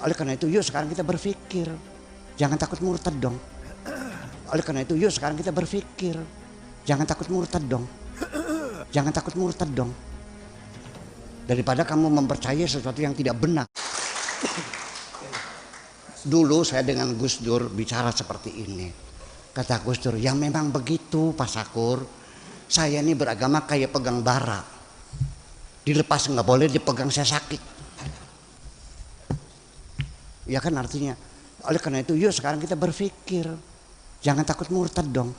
Oleh karena itu yuk sekarang kita berpikir. Jangan takut murtad dong. Oleh karena itu yuk sekarang kita berpikir. Jangan takut murtad dong. Jangan takut murtad dong. Daripada kamu mempercayai sesuatu yang tidak benar. Dulu saya dengan Gus Dur bicara seperti ini. Kata Gus Dur, ya memang begitu Pak Sakur. Saya ini beragama kayak pegang bara. Dilepas nggak boleh, dipegang saya sakit. Ya kan artinya. Oleh karena itu yuk sekarang kita berpikir. Jangan takut murtad dong.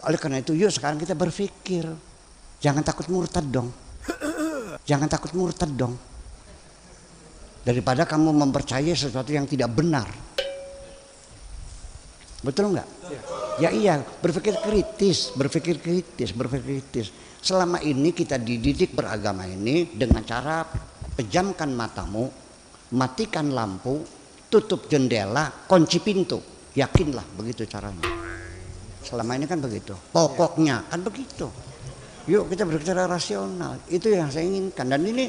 Oleh karena itu yuk sekarang kita berpikir. Jangan takut murtad dong. Jangan takut murtad dong. Daripada kamu mempercayai sesuatu yang tidak benar. Betul nggak? Ya iya, berpikir kritis, berpikir kritis, berpikir kritis. Selama ini kita dididik beragama ini dengan cara pejamkan matamu, matikan lampu, tutup jendela, kunci pintu. Yakinlah begitu caranya. Selama ini kan begitu. Pokoknya kan begitu. Yuk kita berbicara rasional. Itu yang saya inginkan. Dan ini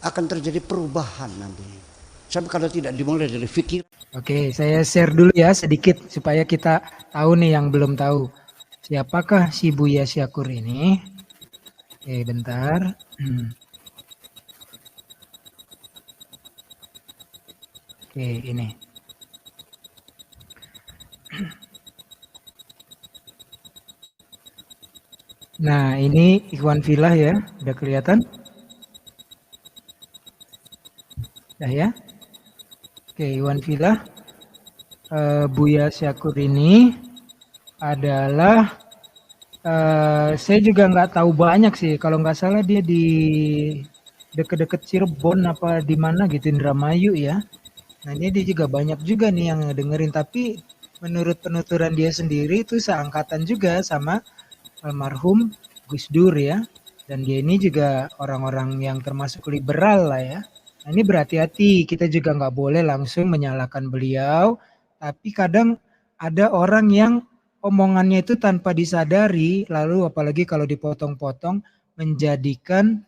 akan terjadi perubahan nantinya. Sebab kalau tidak dimulai dari fikir. Oke, saya share dulu ya sedikit supaya kita tahu nih yang belum tahu. Siapakah si Buya Syakur ini? Oke, bentar. Oke, ini. Nah, ini Ikhwan Filah ya, udah kelihatan? Dah ya. Oke, Ikhwan Filah. Buya Syakur ini adalah saya juga nggak tahu banyak sih. Kalau nggak salah dia di deket-deket Cirebon apa di mana gitu, Indramayu ya. Nah ini dia juga banyak juga nih yang dengerin, tapi menurut penuturan dia sendiri itu seangkatan juga sama almarhum Gus Dur ya. Dan dia ini juga orang-orang yang termasuk liberal lah ya. Nah ini berhati-hati, kita juga nggak boleh langsung menyalahkan beliau. Tapi kadang ada orang yang omongannya itu tanpa disadari, lalu apalagi kalau dipotong-potong menjadikan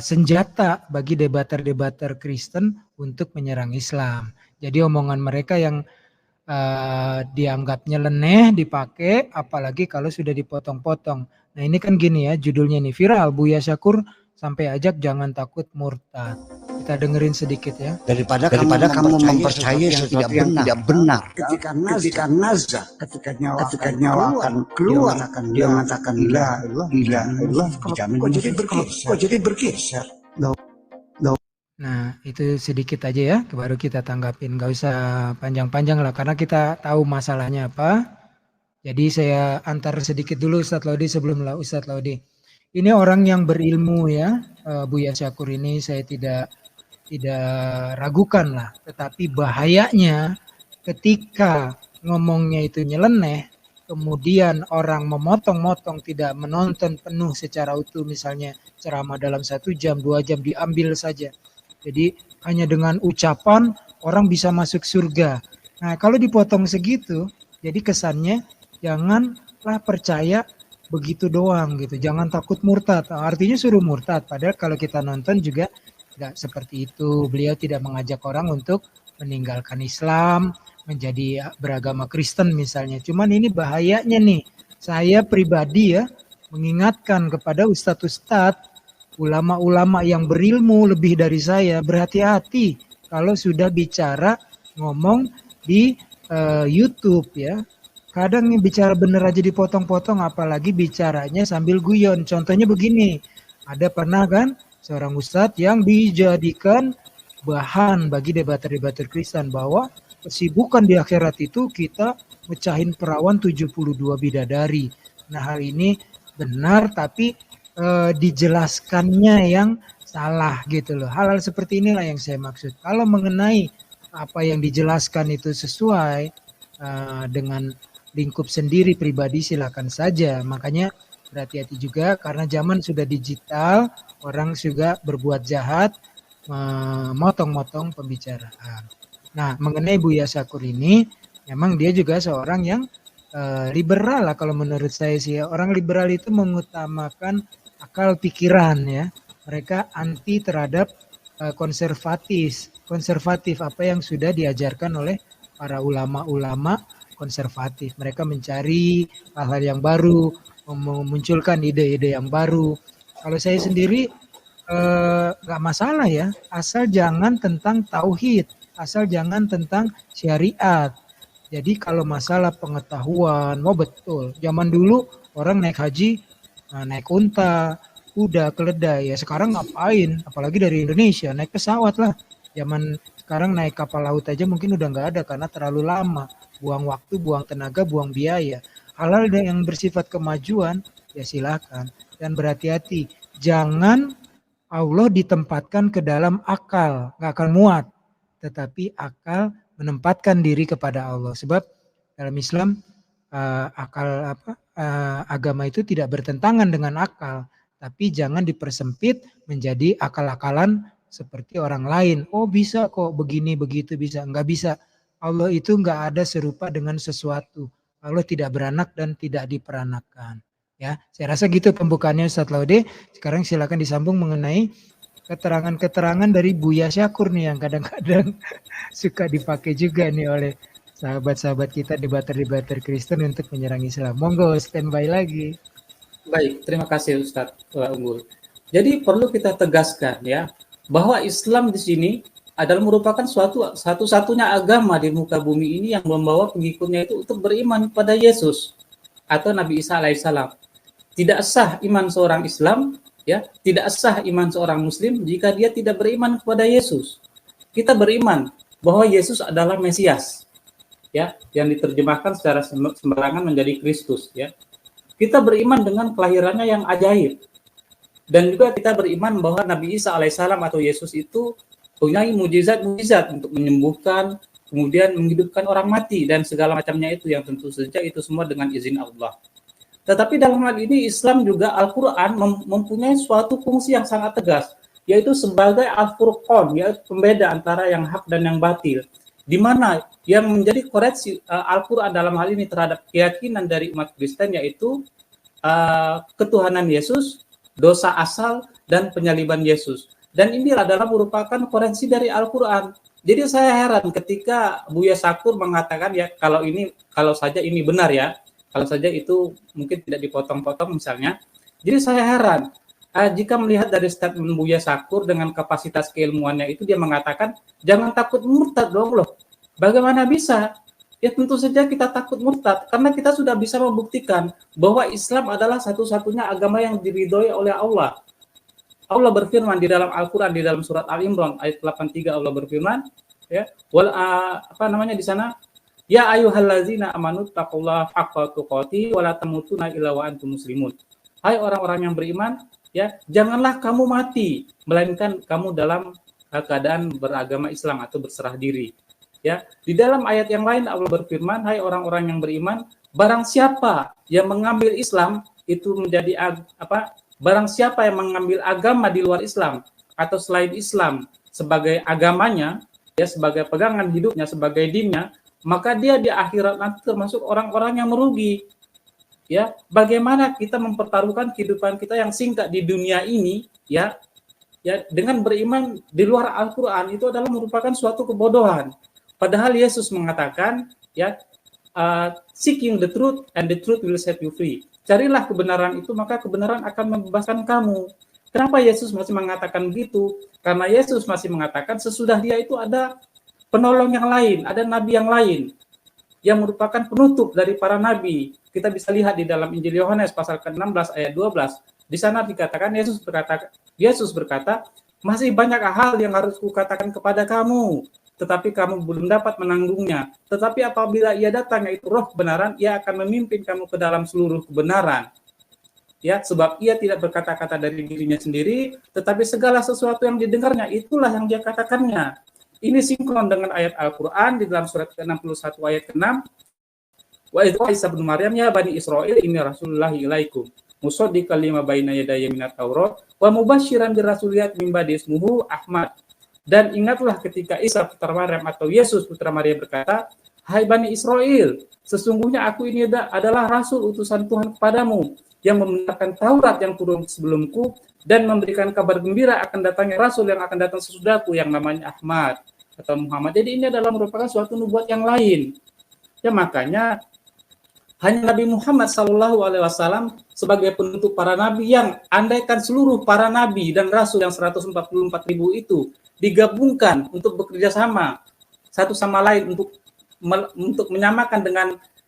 senjata bagi debater-debater Kristen untuk menyerang Islam. Jadi omongan mereka yang dianggap nyeleneh dipakai, apalagi kalau sudah dipotong-potong. Nah ini kan gini ya judulnya nih, viral Buya Syakur sampai ajak jangan takut murtad. Kita dengerin sedikit ya. Daripada kamu mempercayai sesuatu yang tidak benar. Ketika nazar, ketika nyawa akan keluar, dia mengatakan gila, Allah dijamin. Kok jadi bergeser? Nah itu sedikit aja ya, baru kita tanggapin, gak usah panjang-panjang lah karena kita tahu masalahnya apa. Jadi saya antar sedikit dulu Ustadz Laudi sebelum Ustadz Laudi. Ini orang yang berilmu ya, Buya Syakur ini saya tidak ragukan lah, tetapi bahayanya ketika ngomongnya itu nyeleneh, kemudian orang memotong-motong tidak menonton penuh secara utuh, misalnya ceramah dalam 1 jam, 2 jam diambil saja. Jadi hanya dengan ucapan orang bisa masuk surga. Nah kalau dipotong segitu, jadi kesannya janganlah percaya begitu doang gitu, jangan takut murtad. Artinya suruh murtad, padahal kalau kita nonton juga nggak seperti itu. Beliau tidak mengajak orang untuk meninggalkan Islam, menjadi beragama Kristen misalnya. Cuman ini bahayanya nih. Saya pribadi ya mengingatkan kepada ustadz-ustadz, ulama-ulama yang berilmu lebih dari saya, berhati-hati kalau sudah bicara ngomong di YouTube ya. Kadang bicara bener aja dipotong-potong, apalagi bicaranya sambil guyon. Contohnya begini, ada pernah kan seorang ustadz yang dijadikan bahan bagi debater-debater Kristen bahwa kesibukan di akhirat itu kita mecahin perawan 72 bidadari. Nah hal ini benar tapi dijelaskannya yang salah gitu loh. Hal-hal seperti inilah yang saya maksud. Kalau mengenai apa yang dijelaskan itu sesuai dengan lingkup sendiri pribadi silakan saja. Makanya berhati-hati juga karena zaman sudah digital, orang juga berbuat jahat, memotong-motong pembicaraan. Nah, mengenai Buya Syakur ini, memang dia juga seorang yang liberal lah kalau menurut saya sih. Orang liberal itu mengutamakan akal pikiran ya. Mereka anti terhadap konservatif apa yang sudah diajarkan oleh para ulama-ulama konservatif. Mereka mencari hal-hal yang baru, memunculkan ide-ide yang baru. Kalau saya sendiri nggak masalah ya, asal jangan tentang tauhid, asal jangan tentang syariat. Jadi kalau masalah pengetahuan, mau betul. Zaman dulu orang naik haji, naik unta, kuda, keledai. Ya sekarang ngapain? Apalagi dari Indonesia, naik pesawat lah. Zaman sekarang naik kapal laut aja mungkin udah nggak ada karena terlalu lama. Buang waktu, buang tenaga, buang biaya. Hal-hal yang bersifat kemajuan, ya silakan. Dan berhati-hati, jangan Allah ditempatkan ke dalam akal, nggak akan muat. Tetapi akal menempatkan diri kepada Allah. Sebab dalam Islam agama itu tidak bertentangan dengan akal, tapi jangan dipersempit menjadi akal-akalan seperti orang lain. Oh bisa kok begini begitu bisa, nggak bisa. Allah itu nggak ada serupa dengan sesuatu. Allah tidak beranak dan tidak diperanakan. Ya, saya rasa gitu pembukaannya Ustadz Laude. Sekarang silakan disambung mengenai keterangan-keterangan dari Buya Syakur nih yang kadang-kadang suka dipakai juga nih oleh sahabat-sahabat kita debater-debater Kristen untuk menyerang Islam. Monggo standby lagi. Baik, terima kasih Ustadz Unggul. Jadi perlu kita tegaskan ya bahwa Islam di sini adalah merupakan satu-satunya agama di muka bumi ini yang membawa pengikutnya itu untuk beriman pada Yesus atau Nabi Isa alaihissalam. Tidak sah iman seorang Islam, ya, tidak sah iman seorang Muslim jika dia tidak beriman kepada Yesus. Kita beriman bahwa Yesus adalah Mesias, ya, yang diterjemahkan secara sembarangan menjadi Kristus, ya. Kita beriman dengan kelahirannya yang ajaib, dan juga kita beriman bahwa Nabi Isa alaihissalam atau Yesus itu punya mujizat-mujizat untuk menyembuhkan, kemudian menghidupkan orang mati dan segala macamnya itu yang tentu saja itu semua dengan izin Allah. Tetapi dalam hal ini Islam juga Al-Quran mempunyai suatu fungsi yang sangat tegas, yaitu sebagai Al-Furqan, yaitu pembeda antara yang hak dan yang batil. Di mana yang menjadi koreksi Al-Quran dalam hal ini terhadap keyakinan dari umat Kristen yaitu ketuhanan Yesus, dosa asal, dan penyaliban Yesus. Dan ini adalah merupakan koreksi dari Al-Quran. Jadi saya heran ketika Buya Syakur mengatakan ya kalau saja ini benar ya, kalau saja itu mungkin tidak dipotong-potong misalnya. Jadi saya heran jika melihat dari statement Buya Syakur dengan kapasitas keilmuannya itu dia mengatakan jangan takut murtad dong loh. Bagaimana bisa? Ya tentu saja kita takut murtad karena kita sudah bisa membuktikan bahwa Islam adalah satu-satunya agama yang diridhoi oleh Allah. Allah berfirman di dalam Al-Quran di dalam surat Al-Imran ayat 83 Allah berfirman ya di sana ya ayyuhallazina amanu taqullaha haqqa tuqatih wa la tamutunna illa wa antum muslimun. Hai orang-orang yang beriman, ya, janganlah kamu mati melainkan kamu dalam keadaan beragama Islam atau berserah diri. Ya, di dalam ayat yang lain Allah berfirman, hai orang-orang yang beriman, barang siapa yang mengambil Islam itu menjadi barang siapa yang mengambil agama di luar Islam atau selain Islam sebagai agamanya, ya, sebagai pegangan hidupnya, sebagai dinnya, maka dia di akhirat nanti termasuk orang-orang yang merugi. Ya, bagaimana kita mempertaruhkan kehidupan kita yang singkat di dunia ini, ya dengan beriman di luar Al-Quran itu adalah merupakan suatu kebodohan. Padahal Yesus mengatakan, ya, seeking the truth and the truth will set you free. Carilah kebenaran itu, maka kebenaran akan membebaskan kamu. Kenapa Yesus masih mengatakan begitu? Karena Yesus masih mengatakan sesudah dia itu ada penolong yang lain, ada nabi yang lain yang merupakan penutup dari para nabi. Kita bisa lihat di dalam Injil Yohanes pasal ke-16 ayat 12. Di sana dikatakan Yesus berkata, masih banyak hal yang harus kukatakan kepada kamu, tetapi kamu belum dapat menanggungnya. Tetapi apabila ia datang yaitu Roh kebenaran, ia akan memimpin kamu ke dalam seluruh kebenaran. Ya, sebab ia tidak berkata-kata dari dirinya sendiri, tetapi segala sesuatu yang didengarnya itulah yang dia katakannya. Ini sinkron dengan ayat Al-Quran di dalam surat ke-61 ayat ke-6. Wa idh Isa bin Maryam ya bani Israil inni rasulullahi ilaikum musaddiqan lima baina yadayya minat Taurat wa mubasysyiran bi rasulin min ba'di ismuhu Ahmad. Dan ingatlah ketika Isa putra Maryam atau Yesus putra Maryam berkata, hai Bani Israel, sesungguhnya aku ini adalah Rasul utusan Tuhan kepadamu, yang membenarkan Taurat yang turun sebelumku dan memberikan kabar gembira akan datangnya Rasul yang akan datang sesudahku yang namanya Ahmad atau Muhammad. Jadi ini adalah merupakan suatu nubuat yang lain. Ya makanya hanya Nabi Muhammad SAW sebagai penutup para nabi yang andaikan seluruh para nabi dan rasul yang 144.000 itu digabungkan untuk bekerja sama satu sama lain untuk menyamakan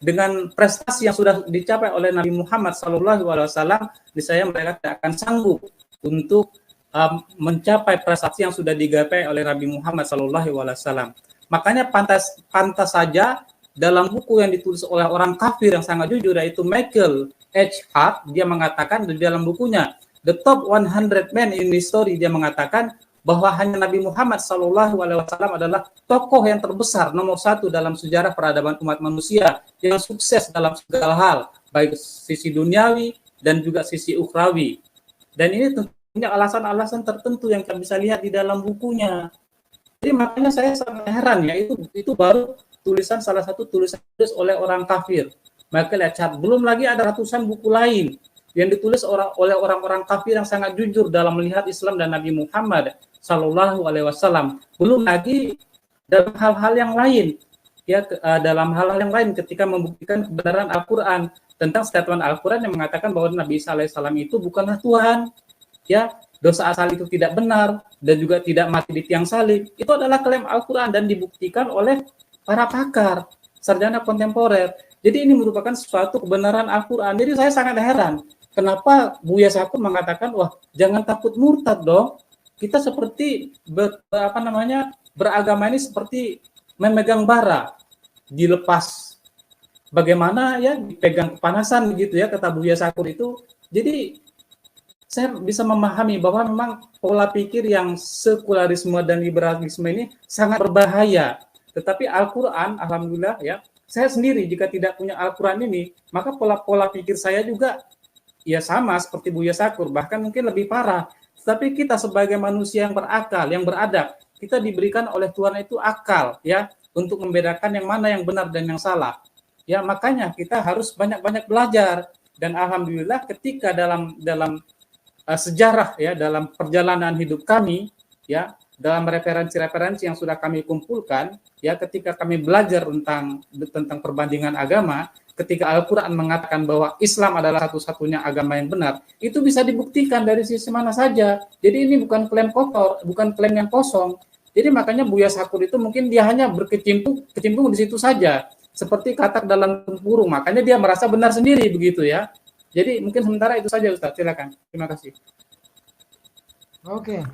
dengan prestasi yang sudah dicapai oleh Nabi Muhammad SAW, niscaya mereka tidak akan sanggup untuk mencapai prestasi yang sudah digapai oleh Nabi Muhammad SAW. Makanya pantas saja dalam buku yang ditulis oleh orang kafir yang sangat jujur, yaitu Michael H. Hart, dia mengatakan di dalam bukunya The Top 100 Men in History, dia mengatakan bahwa hanya Nabi Muhammad SAW adalah tokoh yang terbesar nomor 1 dalam sejarah peradaban umat manusia yang sukses dalam segala hal, baik sisi duniawi dan juga sisi ukhrawi. Dan ini tentunya alasan-alasan tertentu yang kita bisa lihat di dalam bukunya. Jadi makanya saya sangat heran ya, itu baru tulisan salah satu tulisan oleh orang kafir. Michael H. Hart. Belum lagi ada ratusan buku lain yang ditulis oleh orang-orang kafir yang sangat jujur dalam melihat Islam dan Nabi Muhammad SAW. Belum lagi dalam hal-hal yang lain, ya dalam hal-hal yang lain ketika membuktikan kebenaran Al-Quran tentang statement Al-Quran yang mengatakan bahwa Nabi Isa AS itu bukanlah Tuhan, ya dosa asal itu tidak benar dan juga tidak mati di tiang salib. Itu adalah klaim Al-Quran dan dibuktikan oleh para pakar, sarjana kontemporer. Jadi ini merupakan suatu kebenaran Al-Quran. Jadi saya sangat heran, kenapa Buya Syakur mengatakan, wah jangan takut murtad dong. Kita seperti beragama ini seperti memegang bara, dilepas. Bagaimana ya dipegang kepanasan gitu ya, kata Buya Syakur itu. Jadi saya bisa memahami bahwa memang pola pikir yang sekularisme dan liberalisme ini sangat berbahaya. Tetapi Al-Quran, alhamdulillah ya, saya sendiri jika tidak punya Al-Quran ini, maka pola-pola pikir saya juga ya sama seperti Buya Syakur, bahkan mungkin lebih parah. Tapi kita sebagai manusia yang berakal, yang beradab, kita diberikan oleh Tuhan itu akal ya, untuk membedakan yang mana yang benar dan yang salah. Ya, makanya kita harus banyak-banyak belajar. Dan alhamdulillah ketika dalam sejarah ya, dalam perjalanan hidup kami ya, dalam referensi-referensi yang sudah kami kumpulkan, ya ketika kami belajar tentang perbandingan agama, ketika Al-Quran mengatakan bahwa Islam adalah satu-satunya agama yang benar, itu bisa dibuktikan dari sisi mana saja. Jadi ini bukan klaim kotor, bukan klaim yang kosong. Jadi makanya Buya Syakur itu mungkin dia hanya berkecimpung di situ saja, seperti katak dalam burung, makanya dia merasa benar sendiri begitu ya. Jadi mungkin sementara itu saja Ustaz, silakan. Terima kasih. Oke.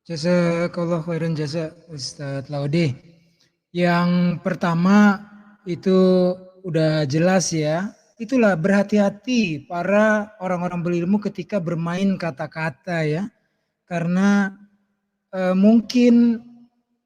Jazakallah khairan jasa Ustadz Laude. Yang pertama itu udah jelas ya. Itulah berhati-hati para orang-orang berilmu ketika bermain kata-kata ya. Karena mungkin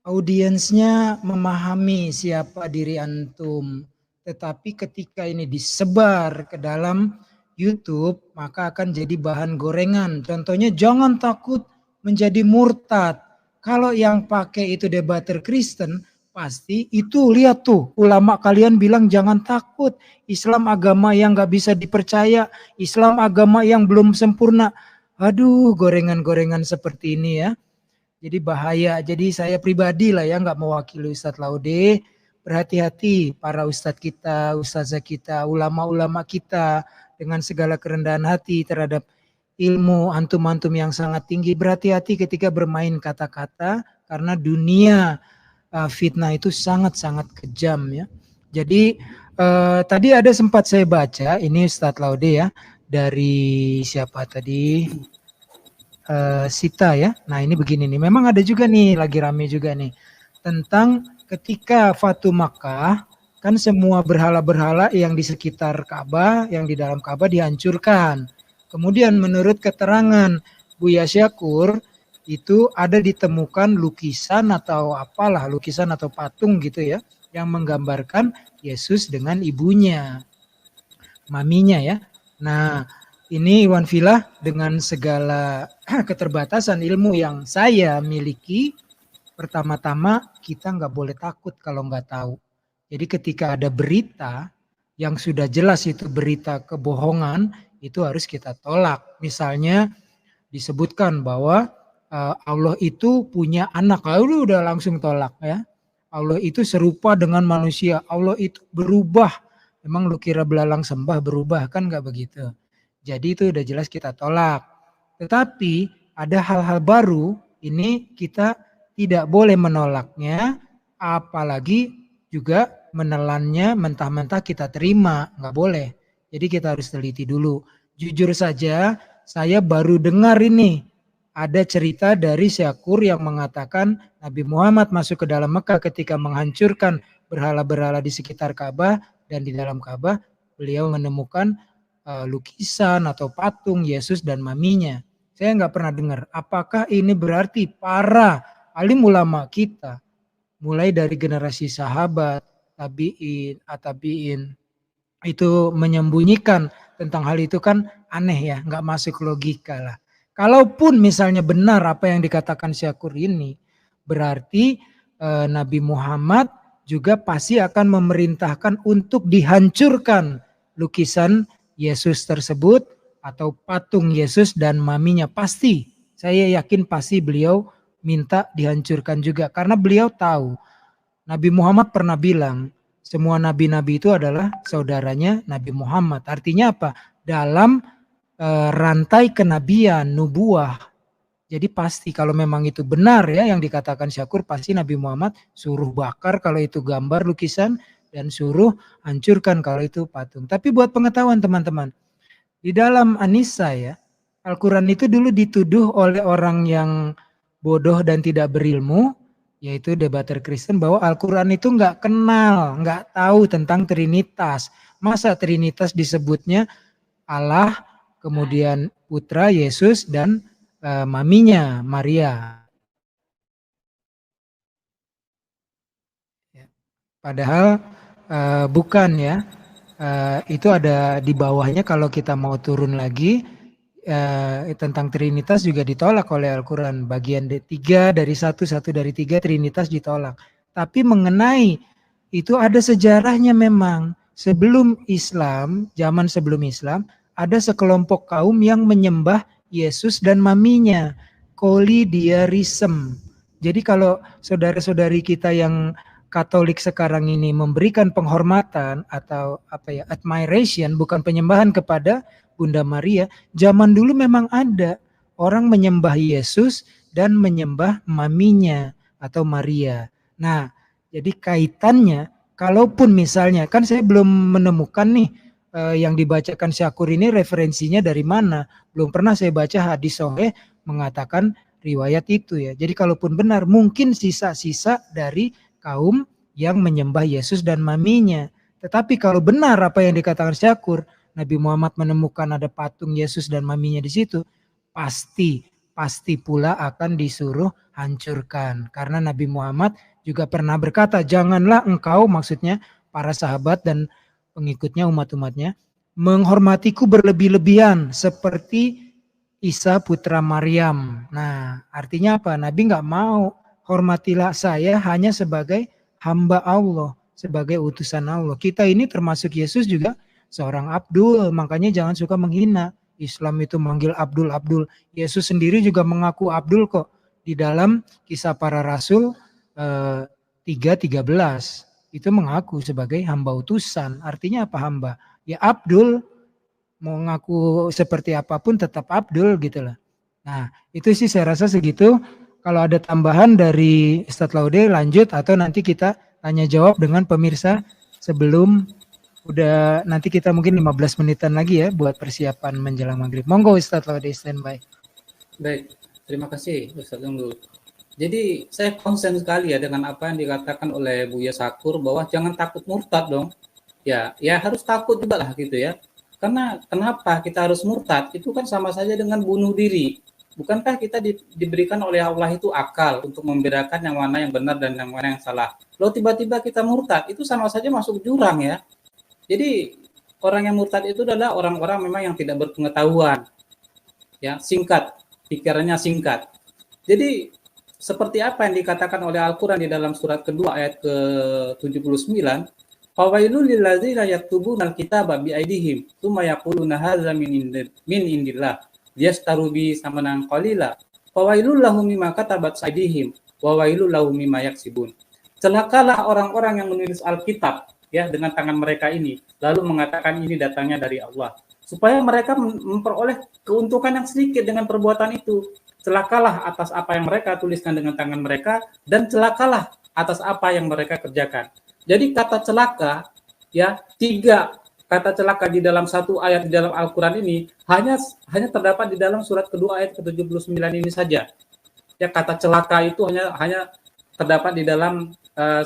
audiensnya memahami siapa diri antum. Tetapi ketika ini disebar ke dalam YouTube, maka akan jadi bahan gorengan. Contohnya jangan takut menjadi murtad. Kalau yang pakai itu debater Kristen, pasti itu lihat tuh ulama kalian bilang jangan takut. Islam agama yang gak bisa dipercaya, Islam agama yang belum sempurna. Aduh, gorengan-gorengan seperti ini ya. Jadi bahaya. Jadi saya pribadi lah ya gak mewakili Ustadz Laude. Berhati-hati para ustadz kita, ustazah kita, ulama-ulama kita dengan segala kerendahan hati terhadap ilmu antum-antum yang sangat tinggi. Berhati-hati ketika bermain kata-kata karena dunia fitnah itu sangat-sangat kejam ya. Jadi tadi ada sempat saya baca ini Ustadz Laude ya, dari siapa tadi, Sita ya. Nah ini begini nih, memang ada juga nih lagi rame juga nih tentang ketika Fatu Makkah kan semua berhala-berhala yang di sekitar Ka'bah, yang di dalam Ka'bah dihancurkan. Kemudian menurut keterangan Buya Syakur itu ada ditemukan lukisan atau apalah, lukisan atau patung gitu ya, yang menggambarkan Yesus dengan ibunya, maminya ya. Nah ini Iwan Filah dengan segala keterbatasan ilmu yang saya miliki, pertama-tama kita nggak boleh takut kalau nggak tahu. Jadi ketika ada berita yang sudah jelas itu berita kebohongan, itu harus kita tolak. Misalnya disebutkan bahwa Allah itu punya anak, lalu udah langsung tolak ya. Allah itu serupa dengan manusia, Allah itu berubah. Emang lu kira belalang sembah berubah, kan nggak begitu. Jadi itu udah jelas kita tolak. Tetapi ada hal-hal baru, ini kita tidak boleh menolaknya, apalagi juga menelannya mentah-mentah kita terima, nggak boleh. Jadi kita harus teliti dulu. Jujur saja, saya baru dengar ini ada cerita dari Syakur yang mengatakan Nabi Muhammad masuk ke dalam Mekah ketika menghancurkan berhala-berhala di sekitar Ka'bah, dan di dalam Ka'bah beliau menemukan lukisan atau patung Yesus dan maminya. Saya nggak pernah dengar. Apakah ini berarti para alim ulama kita, mulai dari generasi sahabat, tabi'in, atabi'in, itu menyembunyikan tentang hal itu? Kan aneh ya, nggak masuk logika lah. Kalaupun misalnya benar apa yang dikatakan Syakur ini, berarti Nabi Muhammad juga pasti akan memerintahkan untuk dihancurkan lukisan Yesus tersebut atau patung Yesus dan maminya. Pasti, saya yakin pasti beliau minta dihancurkan juga, karena beliau tahu Nabi Muhammad pernah bilang semua nabi-nabi itu adalah saudaranya Nabi Muhammad. Artinya apa? Dalam rantai kenabian, nubuah. Jadi pasti kalau memang itu benar ya yang dikatakan Syakur, pasti Nabi Muhammad suruh bakar kalau itu gambar lukisan, dan suruh hancurkan kalau itu patung. Tapi buat pengetahuan teman-teman, di dalam An-Nisa ya, Al-Quran itu dulu dituduh oleh orang yang bodoh dan tidak berilmu, yaitu debater Kristen, bahwa Al-Quran itu nggak kenal, nggak tahu tentang Trinitas. Masa Trinitas disebutnya Allah, kemudian putra Yesus, dan maminya Maria. Padahal bukan ya, itu ada di bawahnya. Kalau kita mau turun lagi, tentang Trinitas juga ditolak oleh Al-Quran. Bagian 3 dari 1 dari 3 Trinitas ditolak. Tapi mengenai itu ada sejarahnya memang. Sebelum Islam, zaman sebelum Islam, ada sekelompok kaum yang menyembah Yesus dan maminya, Kolidiarism. Jadi kalau saudara-saudari kita yang Katolik sekarang ini memberikan penghormatan atau admiration, bukan penyembahan kepada Bunda Maria, zaman dulu memang ada orang menyembah Yesus dan menyembah maminya atau Maria. Nah, jadi kaitannya, kalaupun misalnya, kan saya belum menemukan nih yang dibacakan Syakur ini referensinya dari mana. Belum pernah saya baca hadis sahih mengatakan riwayat itu ya. Jadi kalaupun benar, mungkin sisa-sisa dari kaum yang menyembah Yesus dan maminya. Tetapi kalau benar apa yang dikatakan Syakur, Nabi Muhammad menemukan ada patung Yesus dan maminya di situ, pasti pula akan disuruh hancurkan. Karena Nabi Muhammad juga pernah berkata, janganlah engkau, maksudnya para sahabat dan pengikutnya, umat-umatnya, menghormatiku berlebih-lebihan seperti Isa putra Maryam. Nah, artinya apa? Nabi nggak mau, hormatilah saya hanya sebagai hamba Allah, sebagai utusan Allah. Kita ini termasuk Yesus juga seorang Abdul, makanya jangan suka menghina. Islam itu manggil Abdul, Abdul. Yesus sendiri juga mengaku Abdul kok. Di dalam Kisah Para Rasul 3:13 itu mengaku sebagai hamba utusan. Artinya apa hamba? Ya Abdul, mau ngaku seperti apapun tetap Abdul gitu lah. Nah itu sih saya rasa segitu. Kalau ada tambahan dari Ustadz Laude lanjut, atau nanti kita tanya jawab dengan pemirsa sebelum udah, nanti kita mungkin 15 menitan lagi ya buat persiapan menjelang maghrib. Monggo Ustadz Laude standby. Baik, terima kasih Ustadz Unggul. Jadi saya konsen sekali ya dengan apa yang dikatakan oleh Buya Syakur, bahwa jangan takut murtad dong. Ya harus takut juga lah gitu ya. Karena kenapa kita harus murtad? Itu kan sama saja dengan bunuh diri. Bukankah kita diberikan oleh Allah itu akal untuk membedakan yang mana yang benar dan yang mana yang salah. Kalau tiba-tiba kita murtad, itu sama saja masuk jurang ya. Jadi orang yang murtad itu adalah orang-orang memang yang tidak berpengetahuan. Ya, singkat, pikirannya singkat. Jadi seperti apa yang dikatakan oleh Al-Quran di dalam surat kedua ayat ke-79, Fawailul lil ladzina yaktubuna al-kitaba bi aydihim tsumma yaquluna hadza min indillah liyastaru bi samanan qalila. Fawailul lahum mimma katabat aydihim wa wailul lahum mimma yaksibun. Celakalah orang-orang yang menulis Alkitab ya dengan tangan mereka ini lalu mengatakan ini datangnya dari Allah, supaya mereka memperoleh keuntungan yang sedikit dengan perbuatan itu. Celakalah atas apa yang mereka tuliskan dengan tangan mereka, dan celakalah atas apa yang mereka kerjakan. Jadi kata celaka, ya, 3 kata celaka di dalam satu ayat di dalam Al-Quran ini hanya terdapat di dalam surat kedua ayat ke-79 ini saja. Ya, kata celaka itu hanya terdapat di dalam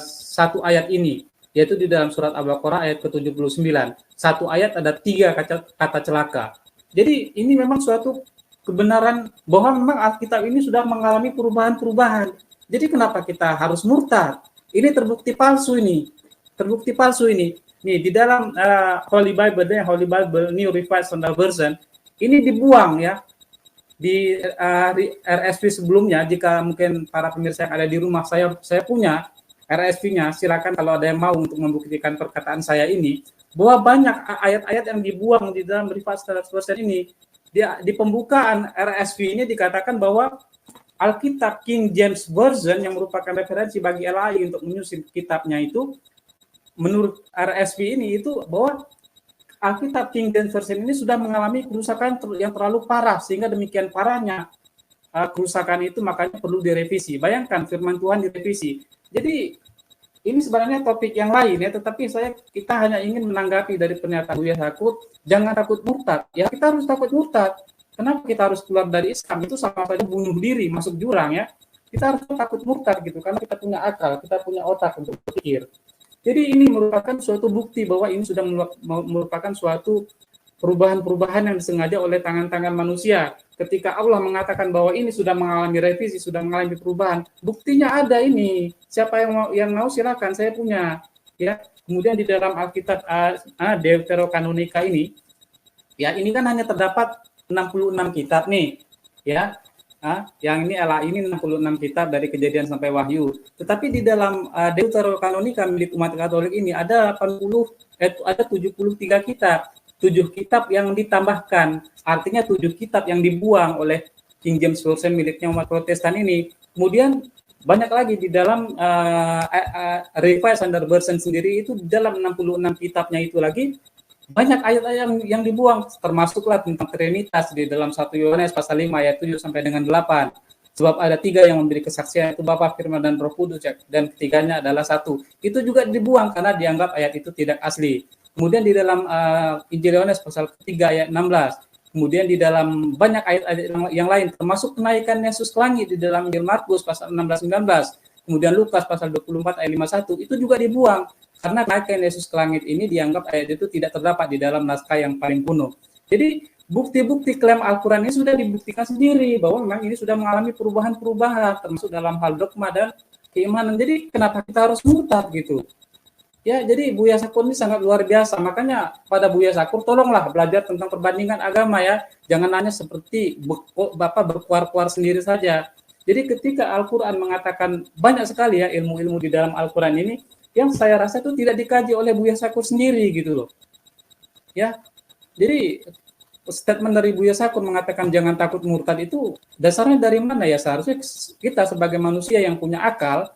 satu ayat ini, yaitu di dalam surat Al-Baqarah ayat ke-79. Satu ayat ada 3 kata celaka. Jadi ini memang suatu kebenaran bahwa memang Alkitab ini sudah mengalami perubahan-perubahan. Jadi kenapa kita harus murtad? Ini terbukti palsu ini. Nih di dalam Holy Bible New Revised Standard Version ini dibuang ya. Di RSV sebelumnya, jika mungkin para pemirsa yang ada di rumah, saya punya RSV-nya, silakan kalau ada yang mau untuk membuktikan perkataan saya ini, bahwa banyak ayat-ayat yang dibuang di dalam Revised Standard Version ini. Di pembukaan RSV ini dikatakan bahwa Alkitab King James Version yang merupakan referensi bagi LAI untuk menyusun kitabnya itu, menurut RSV ini itu bahwa Alkitab King James Version ini sudah mengalami kerusakan yang terlalu parah, sehingga demikian parahnya kerusakan itu makanya perlu direvisi. Bayangkan firman Tuhan direvisi. Jadi ini sebenarnya topik yang lain ya, tetapi kita hanya ingin menanggapi dari pernyataan Buya Sakur, jangan takut murtad. Ya, kita harus takut murtad. Kenapa kita harus keluar dari Islam? Itu sama saja bunuh diri, masuk jurang ya. Kita harus takut murtad gitu, karena kita punya akal, kita punya otak untuk berpikir. Jadi ini merupakan suatu bukti bahwa ini sudah merupakan suatu perubahan-perubahan yang disengaja oleh tangan-tangan manusia. Ketika Allah mengatakan bahwa ini sudah mengalami revisi, sudah mengalami perubahan, buktinya ada ini. Siapa yang mau silakan, saya punya. Ya, kemudian di dalam Alkitab Deuterokanonika ini, ya ini kan hanya terdapat 66 kitab nih, ya. Yang ini LA ini 66 kitab dari Kejadian sampai Wahyu. Tetapi di dalam Deuterokanonika milik umat Katolik ini ada 73 kitab. 7 kitab yang ditambahkan, artinya 7 kitab yang dibuang oleh King James Version miliknya umat Protestan ini. Kemudian banyak lagi di dalam Revised Standard Version sendiri itu di dalam 66 kitabnya itu lagi banyak ayat-ayat yang dibuang, termasuklah tentang Trinitas di dalam 1 Yohanes pasal 5 ayat 7 sampai dengan 8. Sebab ada 3 yang memberi kesaksian, itu Bapa, Firman, dan Roh Kudus, dan ketiganya adalah 1. Itu juga dibuang karena dianggap ayat itu tidak asli. Kemudian di dalam Injil Yohanes pasal ketiga ayat 16. Kemudian di dalam banyak ayat-ayat yang lain, termasuk kenaikan Yesus ke langit di dalam Injil Markus pasal 16-19. Kemudian Lukas pasal 24 ayat 51, itu juga dibuang. Karena kenaikan Yesus ke langit ini dianggap ayat itu tidak terdapat di dalam naskah yang paling kuno. Jadi bukti-bukti klaim Al-Quran ini sudah dibuktikan sendiri bahwa memang ini sudah mengalami perubahan-perubahan, termasuk dalam hal dogma dan keimanan. Jadi kenapa kita harus murtad gitu? Ya, jadi Buya Sakur ini sangat luar biasa. Makanya pada Buya Sakur, tolonglah belajar tentang perbandingan agama ya. Jangan hanya seperti Bapak berkuar-kuar sendiri saja. Jadi ketika Al-Quran mengatakan banyak sekali ya ilmu-ilmu di dalam Al-Quran ini, yang saya rasa itu tidak dikaji oleh Buya Sakur sendiri gitu loh. Ya, jadi statement dari Buya Sakur mengatakan jangan takut murtad itu dasarnya dari mana ya? Seharusnya kita sebagai manusia yang punya akal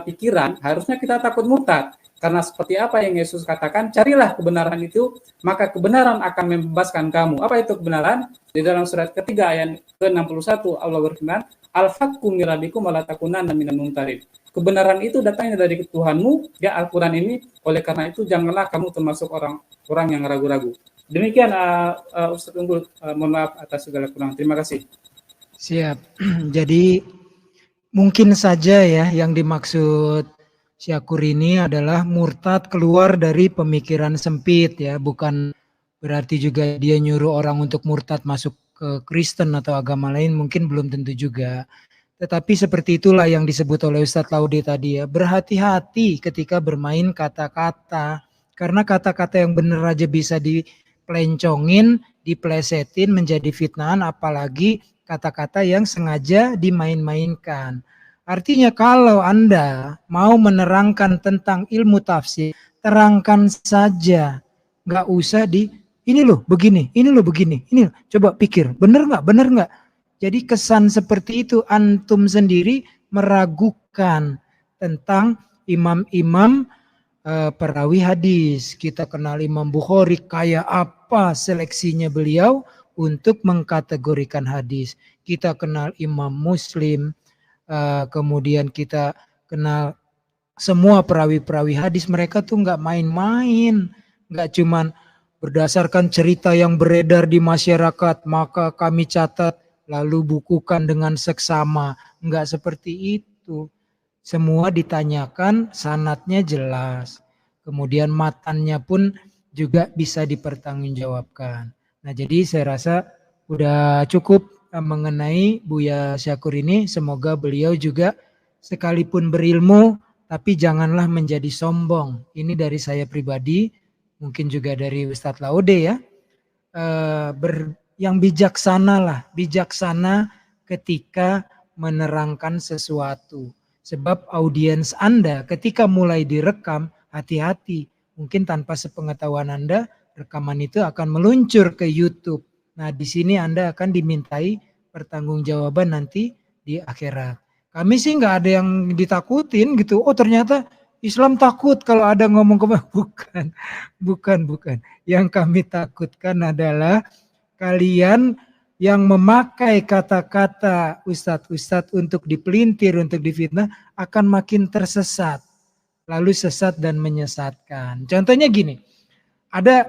pikiran, harusnya kita takut murtad. Karena seperti apa yang Yesus katakan, carilah kebenaran itu, maka kebenaran akan membebaskan kamu. Apa itu kebenaran? Di dalam surat ketiga ayat ke-61 Allah berfirman, Al-haqqu min rabbikum wa la takunanna minal mumtarin. Kebenaran itu datangnya dari Tuhanmu, ya Al-Quran ini. Oleh karena itu janganlah kamu termasuk orang yang ragu-ragu. Demikian Ustaz Unggul, mohon maaf atas segala kurang. Terima kasih. Siap. Jadi mungkin saja ya yang dimaksud Syakur ini adalah murtad keluar dari pemikiran sempit ya, bukan berarti juga dia nyuruh orang untuk murtad masuk ke Kristen atau agama lain, mungkin belum tentu juga. Tetapi seperti itulah yang disebut oleh Ustadz Laude tadi ya, berhati-hati ketika bermain kata-kata, karena kata-kata yang benar aja bisa dipelencongin, diplesetin menjadi fitnahan, apalagi kata-kata yang sengaja dimain-mainkan. Artinya kalau Anda mau menerangkan tentang ilmu tafsir, terangkan saja, nggak usah ini loh begini, ini loh begini, ini loh. Coba pikir, bener nggak? Jadi kesan seperti itu, antum sendiri meragukan tentang imam-imam perawi hadis. Kita kenal Imam Bukhari, kayak apa seleksinya beliau untuk mengkategorikan hadis. Kita kenal Imam Muslim, kemudian kita kenal semua perawi-perawi hadis. Mereka tuh nggak main-main, nggak cuman berdasarkan cerita yang beredar di masyarakat maka kami catat lalu bukukan dengan seksama. Nggak seperti itu. Semua ditanyakan, sanadnya jelas. Kemudian matannya pun juga bisa dipertanggungjawabkan. Nah, jadi saya rasa udah cukup mengenai Buya Syakur ini. Semoga beliau juga sekalipun berilmu, tapi janganlah menjadi sombong. Ini dari saya pribadi, mungkin juga dari Ustadz Laude ya. Yang bijaksana ketika menerangkan sesuatu. Sebab audiens Anda ketika mulai direkam, hati-hati. Mungkin tanpa sepengetahuan Anda, rekaman itu akan meluncur ke YouTube. Nah, di sini Anda akan dimintai pertanggungjawaban nanti di akhirat. Kami sih nggak ada yang ditakutin gitu. Oh, ternyata Islam takut kalau ada ngomong bukan. Yang kami takutkan adalah kalian yang memakai kata-kata ustadz-ustadz untuk dipelintir, untuk difitnah, akan makin tersesat. Lalu sesat dan menyesatkan. Contohnya gini, ada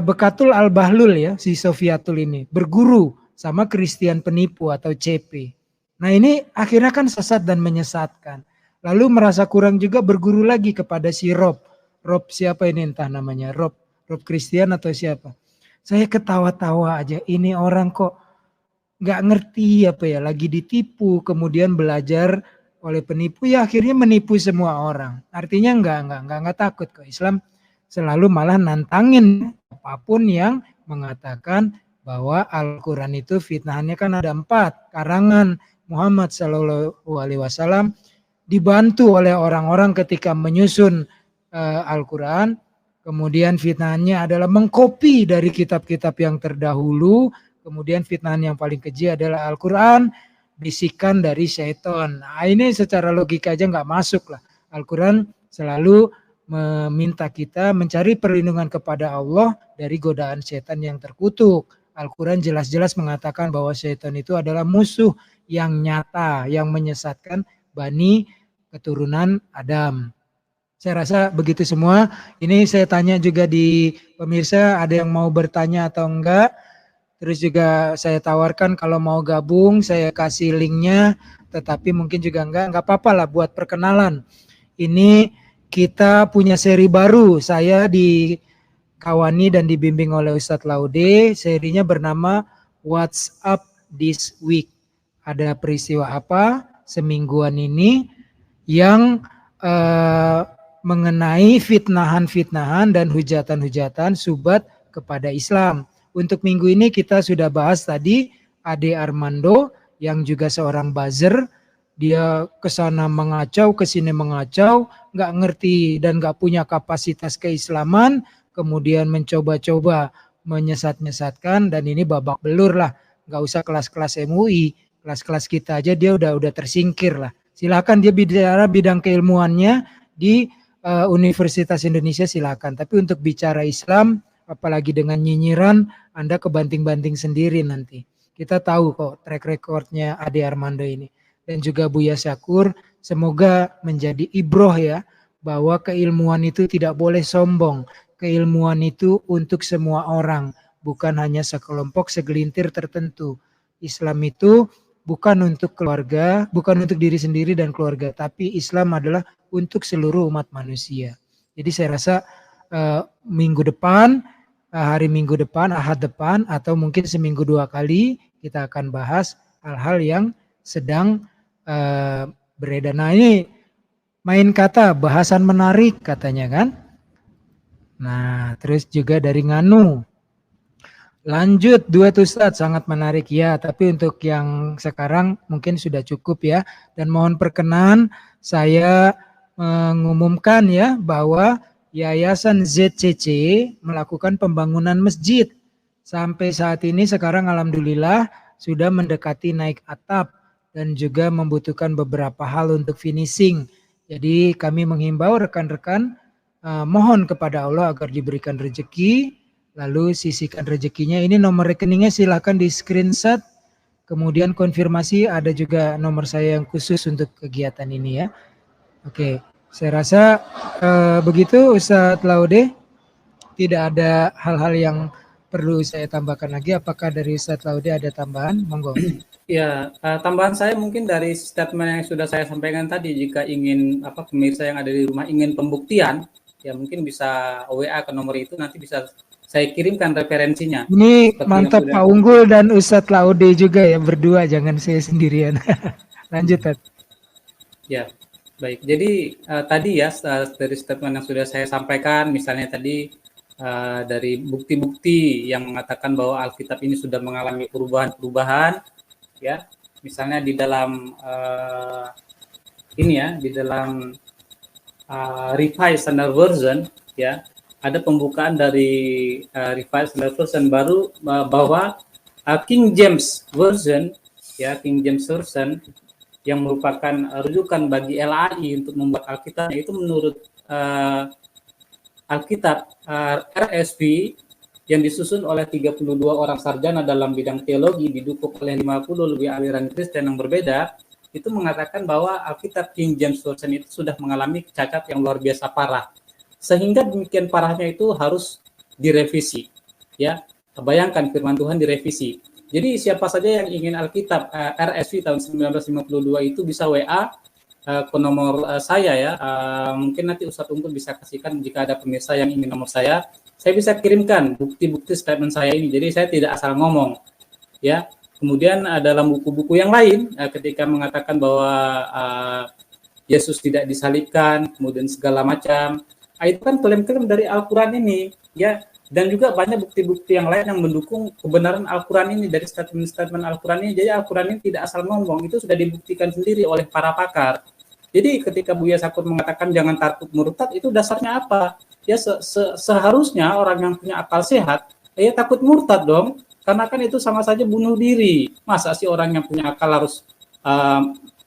Bekatul Al-Bahlul ya, si Sofiatul ini, berguru sama Christian penipu atau CP. Nah ini akhirnya kan sesat dan menyesatkan. Lalu merasa kurang juga berguru lagi kepada si Rob. Rob siapa ini entah namanya, Rob Christian atau siapa. Saya ketawa-tawa aja, ini orang kok nggak ngerti lagi ditipu, kemudian belajar oleh penipu, ya akhirnya menipu semua orang. Artinya nggak takut kok. Islam selalu malah nantangin apapun yang mengatakan bahwa Al-Quran itu fitnahannya kan ada 4 karangan Muhammad SAW dibantu oleh orang-orang ketika menyusun Al-Quran. Kemudian fitnahannya adalah mengkopi dari kitab-kitab yang terdahulu. Kemudian fitnahan yang paling keji adalah Al-Quran, bisikan dari syaitan. Nah, ini secara logika aja nggak masuk lah. Al-Quran selalu meminta kita mencari perlindungan kepada Allah dari godaan syaitan yang terkutuk. Al-Quran jelas-jelas mengatakan bahwa syaitan itu adalah musuh yang nyata, yang menyesatkan Bani keturunan Adam. Saya rasa begitu semua. Ini saya tanya juga di pemirsa, ada yang mau bertanya atau enggak. Terus juga saya tawarkan kalau mau gabung, saya kasih linknya. Tetapi mungkin juga enggak apa-apa lah buat perkenalan. Ini kita punya seri baru. Saya dikawani dan dibimbing oleh Ustadz Laude. Serinya bernama What's Up This Week. Ada peristiwa apa semingguan ini yang mengenai fitnahan-fitnahan dan hujatan-hujatan subat kepada Islam. Untuk minggu ini kita sudah bahas tadi Ade Armando yang juga seorang buzzer. Dia kesana mengacau, kesini mengacau, nggak ngerti dan nggak punya kapasitas keislaman. Kemudian mencoba-coba menyesat-nyesatkan dan ini babak belur lah. Nggak usah kelas-kelas MUI, kelas-kelas kita aja dia udah tersingkir lah. Silakan dia bicara bidang keilmuannya di Universitas Indonesia silakan. Tapi untuk bicara Islam, apalagi dengan nyinyiran, Anda kebanting-banting sendiri nanti. Kita tahu kok track recordnya Ade Armando ini. Dan juga Buya Syakur, semoga menjadi ibroh ya, bahwa keilmuan itu tidak boleh sombong. Keilmuan itu untuk semua orang, bukan hanya sekelompok segelintir tertentu. Islam itu bukan untuk keluarga, bukan untuk diri sendiri dan keluarga, tapi Islam adalah untuk seluruh umat manusia. Jadi saya rasa minggu depan, hari Minggu depan, Ahad depan, atau mungkin seminggu 2 kali kita akan bahas hal-hal yang sedang beredar. Nah ini main kata, bahasan menarik katanya kan. Nah terus juga dari Nganu. Lanjut duet Ustadz, sangat menarik ya, tapi untuk yang sekarang mungkin sudah cukup ya. Dan mohon perkenan saya mengumumkan ya bahwa Yayasan ZCC melakukan pembangunan masjid. Sampai saat ini sekarang alhamdulillah sudah mendekati naik atap dan juga membutuhkan beberapa hal untuk finishing. Jadi kami menghimbau rekan-rekan mohon kepada Allah agar diberikan rezeki, lalu sisihkan rezekinya. Ini nomor rekeningnya silahkan di screenshot, kemudian konfirmasi, ada juga nomor saya yang khusus untuk kegiatan ini ya. Oke, saya rasa begitu Ustadz Laude, tidak ada hal-hal yang perlu saya tambahkan lagi. Apakah dari Ustadz Laude ada tambahan? Monggo. Ya, tambahan saya mungkin dari statement yang sudah saya sampaikan tadi, jika ingin pemirsa yang ada di rumah ingin pembuktian, ya mungkin bisa WA ke nomor itu, nanti bisa saya kirimkan referensinya. Ini mantap Pak Unggul dan Ustadz Laude juga ya, berdua, jangan saya sendirian. Lanjut, Tad. Ya, baik. Jadi tadi ya dari statement yang sudah saya sampaikan, misalnya tadi dari bukti-bukti yang mengatakan bahwa Alkitab ini sudah mengalami perubahan-perubahan, ya, misalnya di dalam di dalam Revised Standard Version, ya, ada pembukaan dari Revised Standard Version baru bahwa King James Version, ya, King James Version yang merupakan rujukan bagi LAI untuk membuat Alkitab, itu menurut Alkitab RSV yang disusun oleh 32 orang sarjana dalam bidang teologi, didukung oleh 50 lebih aliran Kristen yang berbeda, itu mengatakan bahwa Alkitab King James Version itu sudah mengalami cacat yang luar biasa parah. Sehingga demikian parahnya itu harus direvisi. Ya, bayangkan firman Tuhan direvisi. Jadi siapa saja yang ingin Alkitab RSV tahun 1952 itu bisa WA ke nomor saya ya. Mungkin nanti Ustadz Unggul bisa kasihkan jika ada pemirsa yang ingin nomor saya bisa kirimkan bukti-bukti statement saya ini. Jadi saya tidak asal ngomong. Ya. Kemudian dalam buku-buku yang lain ketika mengatakan bahwa Yesus tidak disalibkan, kemudian segala macam, itu kan klaim-klaim dari Al-Qur'an ini, ya. Dan juga banyak bukti-bukti yang lain yang mendukung kebenaran Al-Qur'an ini dari statement-statement Al-Qur'an ini. Jadi Al-Qur'an ini tidak asal ngomong, itu sudah dibuktikan sendiri oleh para pakar. Jadi ketika Buya Syakur mengatakan jangan takut murtad, itu dasarnya apa? Ya seharusnya orang yang punya akal sehat, ya takut murtad dong, karena kan itu sama saja bunuh diri. Masa sih orang yang punya akal harus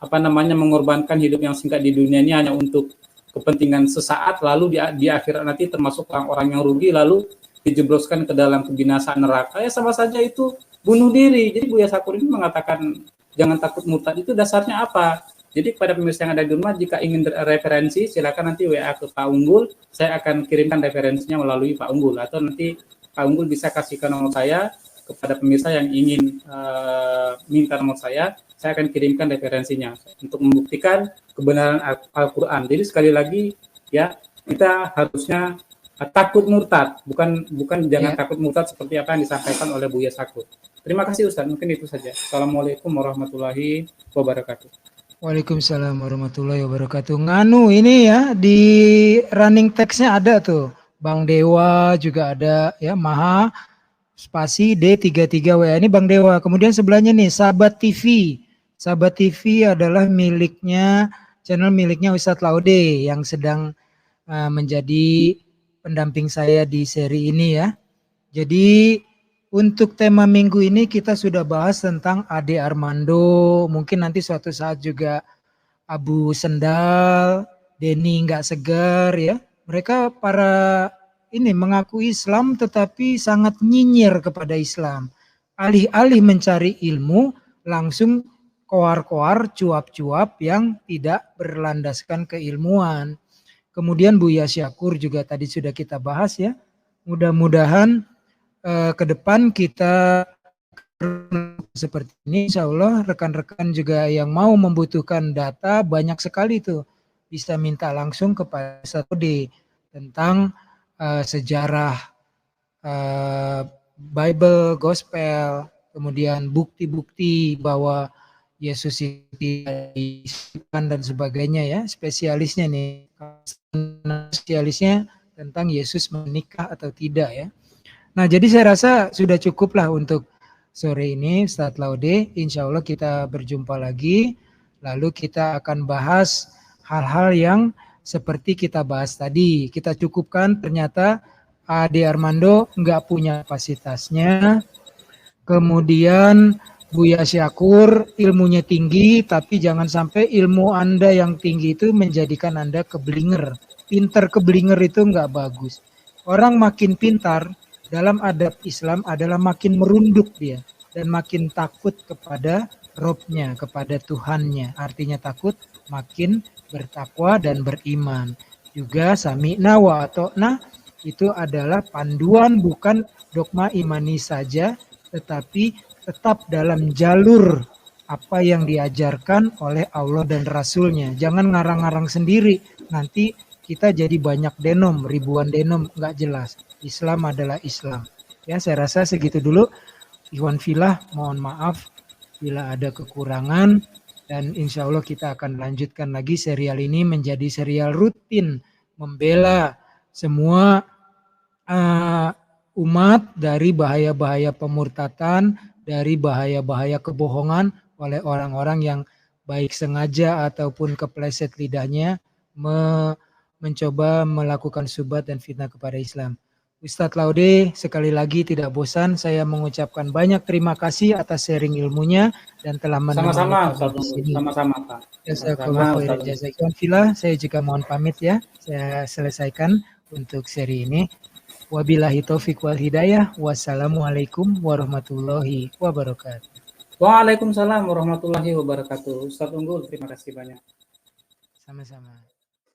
mengorbankan hidup yang singkat di dunia ini hanya untuk kepentingan sesaat, lalu di akhirat nanti termasuk orang-orang yang rugi, lalu dijebloskan ke dalam kebinasaan neraka. Ya sama saja itu bunuh diri. Jadi Buya Syakur ini mengatakan jangan takut murtad, itu dasarnya apa? Jadi kepada pemirsa yang ada di rumah, jika ingin referensi, silakan nanti WA ke Pak Unggul, saya akan kirimkan referensinya melalui Pak Unggul, atau nanti Pak Unggul bisa kasihkan nomor saya kepada pemirsa yang ingin minta nomor saya akan kirimkan referensinya untuk membuktikan kebenaran Al-Quran. Jadi sekali lagi ya, kita harusnya takut murtad, bukan jangan takut murtad seperti apa yang disampaikan oleh Buya Syakur. Terima kasih Ustaz, mungkin itu saja. Assalamualaikum warahmatullahi wabarakatuh. Waalaikumsalam warahmatullahi wabarakatuh. Nganu ini ya, di running text-nya ada tuh. Bang Dewa juga ada ya, Maha spasi D33WA, ini Bang Dewa. Kemudian sebelahnya nih Sahabat TV. Sahabat TV adalah channel miliknya Ustadz Laude yang sedang menjadi pendamping saya di seri ini ya. Jadi untuk tema minggu ini kita sudah bahas tentang Ade Armando, mungkin nanti suatu saat juga Abu Sendal, Denny nggak segar ya. Mereka para ini mengaku Islam tetapi sangat nyinyir kepada Islam. Alih-alih mencari ilmu, langsung koar-koar, cuap-cuap yang tidak berlandaskan keilmuan. Kemudian Buya Syakur juga tadi sudah kita bahas ya. Mudah-mudahan ke depan kita seperti ini, insya Allah rekan-rekan juga yang mau membutuhkan data banyak sekali tuh bisa minta langsung kepada Ustadz tentang sejarah Bible, Gospel, kemudian bukti-bukti bahwa Yesus itu dan sebagainya ya, spesialisnya nih, spesialisnya tentang Yesus menikah atau tidak ya. Nah jadi saya rasa sudah cukup lah untuk sore ini Ustadz Laude. Insya Allah kita berjumpa lagi, lalu kita akan bahas hal-hal yang seperti kita bahas tadi. Kita cukupkan, ternyata Ade Armando nggak punya kapasitasnya. Kemudian Buya Syakur ilmunya tinggi, tapi jangan sampai ilmu Anda yang tinggi itu menjadikan Anda keblinger. Pinter keblinger itu nggak bagus. Orang makin pintar dalam adab Islam adalah makin merunduk dia dan makin takut kepada Robnya, kepada Tuhannya. Artinya takut, makin bertakwa dan beriman. Juga sami'na wa ata'na itu adalah panduan, bukan dogma imani saja, tetapi tetap dalam jalur apa yang diajarkan oleh Allah dan Rasulnya. Jangan ngarang-ngarang sendiri, nanti kita jadi banyak denom, ribuan denom, nggak jelas. Islam adalah Islam. Ya, saya rasa segitu dulu. Ikhwan Filah, mohon maaf bila ada kekurangan, dan insya Allah kita akan lanjutkan lagi serial ini menjadi serial rutin, membela semua umat dari bahaya-bahaya pemurtatan, dari bahaya-bahaya kebohongan oleh orang-orang yang baik sengaja ataupun kepleset lidahnya mencoba melakukan syubhat dan fitnah kepada Islam. Ustadz Laude, sekali lagi tidak bosan saya mengucapkan banyak terima kasih atas sharing ilmunya dan telah menemani kami di sini. Sama-sama Pak. Jazakallahu khairan jazaa. Saya juga mohon pamit ya. Saya selesaikan untuk seri ini. Wabillahi taufiq wal hidayah. Wassalamualaikum warahmatullahi wabarakatuh. Waalaikumsalam warahmatullahi wabarakatuh. Ustadz Unggul, terima kasih banyak. Sama-sama.